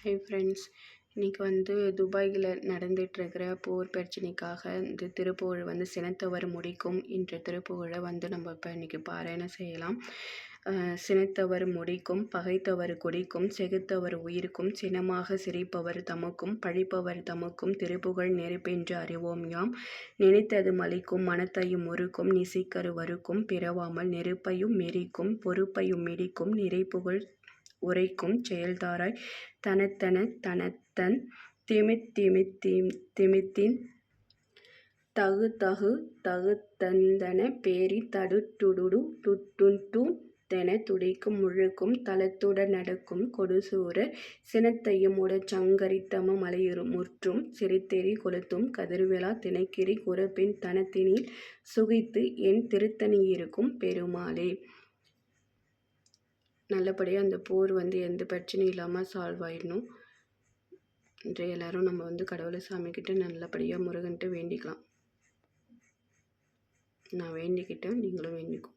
Hi friends, இன்றைக்கி துபாயில் நடந்துகிட்ருக்கிற போர் பிரச்சனைக்காக இந்த திருப்புகழ் சினத்தவர் முடிக்கும் என்ற திருப்புகழை நம்ம இப்போ இன்றைக்கி பாராயணம் செய்யலாம். சினத்தவர் முடிக்கும், பகைத்தவர் கொடிக்கும், செகுத்தவர் உயிருக்கும், சினமாக சிரிப்பவர் தமக்கும், பழிப்பவர் தமக்கும், திருப்புகழ் நெருப்பென்று அறிவோம் யாம். நினைத்தது மலிக்கும், மனத்தையும் முறுக்கும், நிசிக்கரு வறுக்கும், பிறவாமல் நெருப்பையும் மெரிக்கும், பொறுப்பையும் மிடிக்கும், நிறைப்புகழ் உரைக்கும், செயல்தாராய் தனத்தன தனத்தன் திமித்தின் தகுதகு தகுதந்தன பேரி தடுடுடு துட்டுன் தென துடிக்கும் முழுக்கும் தளத்துட நடக்கும் கொடுசூர சினத்தையும் உடச்சங்கரித்தம மலையுறு முற்றும் சிரித்தெறி கொளுத்தும் கதிர்விழா திணைக்கிரி குறப்பின் தனத்தினில் சுகித்து என் திருத்தணியிருக்கும் பெருமாளே. நல்லபடியாக அந்த போர் எந்த பிரச்சனையும் இல்லாமல் சால்வ் ஆயிடணும். இன்றைய எல்லாரும் நம்ம கடவுளை சாமிக்கிட்ட நல்லபடியாக முருகன்ட்டு வேண்டிக்கலாம். நான் வேண்டிக்கிட்டேன், நீங்களும் வேண்டிக்கும்.